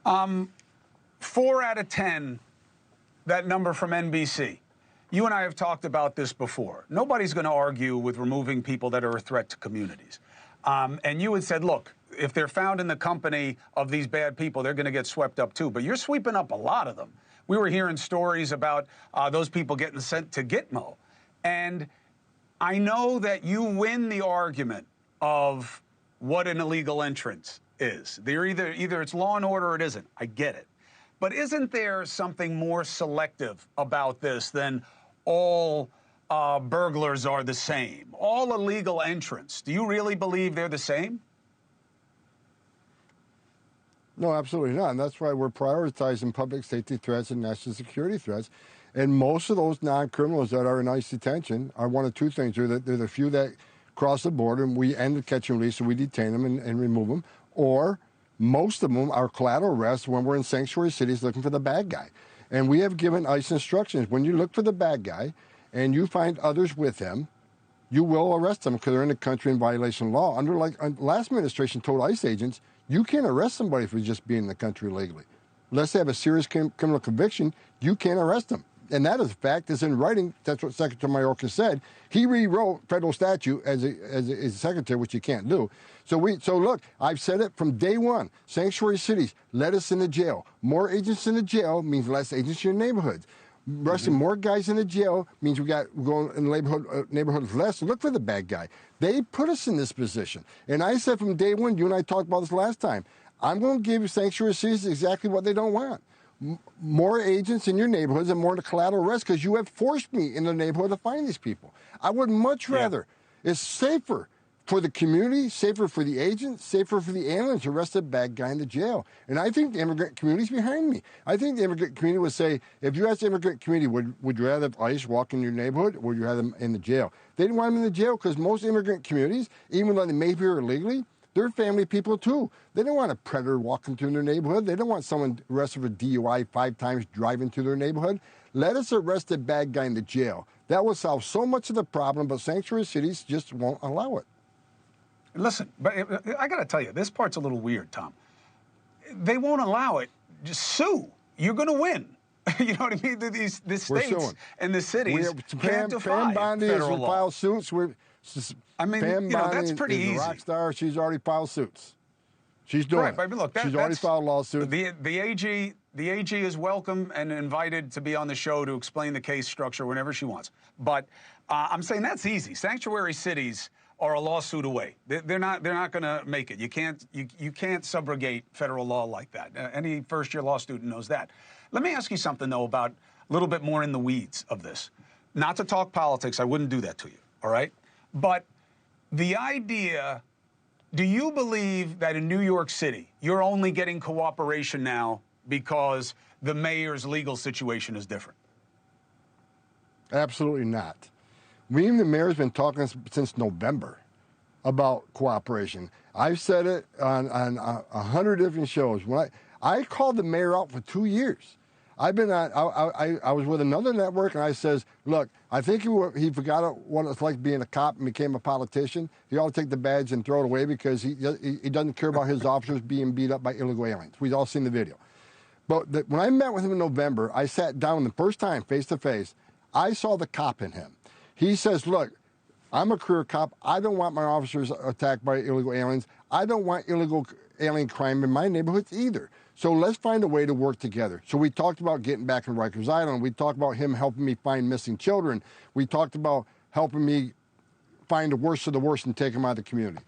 4 out of 10, that number from NBC. You and I have talked about this before. Nobody's going to argue with removing people that are a threat to communities. And you had said, look, if they're found in the company of these bad people, they're going to get swept up too. But you're sweeping up a lot of them. We were hearing stories about those people getting sent to Gitmo. And I know that you win the argument of what an illegal entrance is. They're either it's law and order or it isn't. I get it. But isn't there something more selective about this than all burglars are the same? All illegal entrants, do you really believe they're the same? No, absolutely not. And that's why we're prioritizing public safety threats and national security threats. And most of those non-criminals that are in ICE detention are one of two things. They're the few that cross the border and we end the catch and release, so we detain them and remove them. Or most of them are collateral arrests when we're in sanctuary cities looking for the bad guy. And we have given ICE instructions. When you look for the bad guy and you find others with him, you will arrest them because they're in the country in violation of law. Last administration told ICE agents, you can't arrest somebody for just being in the country illegally. Unless they have a serious criminal conviction, you can't arrest them. And that is a fact. It's in writing. That's what Secretary Mayorkas said. He rewrote federal statute as a secretary, which you can't do. So look, I've said it from day one. Sanctuary cities, let us in the jail. More agents in the jail means less agents in your neighborhoods. Arresting more guys in the jail means we're going in the neighborhoods less to look for the bad guy. They put us in this position. And I said from day one, you and I talked about this last time, I'm going to give sanctuary cities exactly what they don't want. More agents in your neighborhoods and more to collateral arrest because you have forced me in the neighborhood to find these people. I would much rather. It's safer for the community, safer for the agents, safer for the aliens to arrest a bad guy in the jail. And I think the immigrant community's behind me. I think the immigrant community would say, if you ask the immigrant community, would you rather ICE walk in your neighborhood or would you rather them in the jail? They didn't want them in the jail because most immigrant communities, even though they may be here illegally, they're family people too. They don't want a predator walking through their neighborhood. They don't want someone arrested for DUI 5 times driving through their neighborhood. Let us arrest a bad guy in the jail. That will solve so much of the problem, but sanctuary cities just won't allow it. Listen, but I got to tell you, this part's a little weird, Tom. They won't allow it. Just sue. You're going to win. You know what I mean? The states and the cities can't defy federal law. File suits. I mean, you know, that's pretty easy. Rock star. She's already filed suits. She's doing it. But I mean, look, she's already filed lawsuits. The AG is welcome and invited to be on the show to explain the case structure whenever she wants. But I'm saying that's easy. Sanctuary cities are a lawsuit away. They're not going to make it. You can't subrogate federal law like that. Any first-year law student knows that. Let me ask you something though about a little bit more in the weeds of this. Not to talk politics. I wouldn't do that to you. All right. But the idea, do you believe that in New York City, you're only getting cooperation now because the mayor's legal situation is different? Absolutely not. We and the mayor's been talking since November about cooperation. I've said it on 100 different shows. When I called the mayor out for 2 years. I've been on. I was with another network, and I says, "Look, I think he forgot what it's like being a cop and became a politician. He ought to take the badge and throw it away because he doesn't care about his officers being beat up by illegal aliens." We've all seen the video. But when I met with him in November, I sat down the first time face to face. I saw the cop in him. He says, "Look, I'm a career cop. I don't want my officers attacked by illegal aliens. I don't want illegal alien crime in my neighborhoods either. So let's find a way to work together." So we talked about getting back in Rikers Island. We talked about him helping me find missing children. We talked about helping me find the worst of the worst and take them out of the community.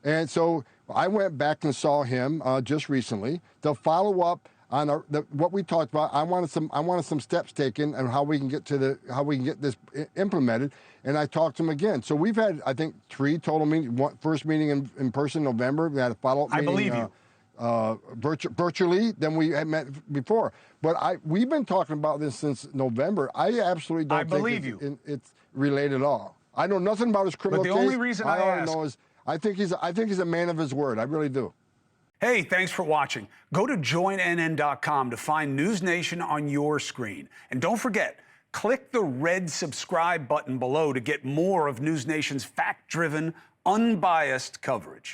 And so I went back and saw him just recently to follow up on what we talked about. I wanted some steps taken and how we can get this implemented. And I talked to him again. So we've had, I think, 3 total meetings. First meeting in person in November. We had a follow-up meeting. I believe you. Virtually than we had met before. But we've been talking about this since November. I absolutely don't think it's related at all. I know nothing about his criminal case. But the only reason I ask, know is I think he's a man of his word. I really do. Hey, thanks for watching. Go to joinnn.com to find NewsNation on your screen. And don't forget, click the red subscribe button below to get more of NewsNation's fact-driven, unbiased coverage.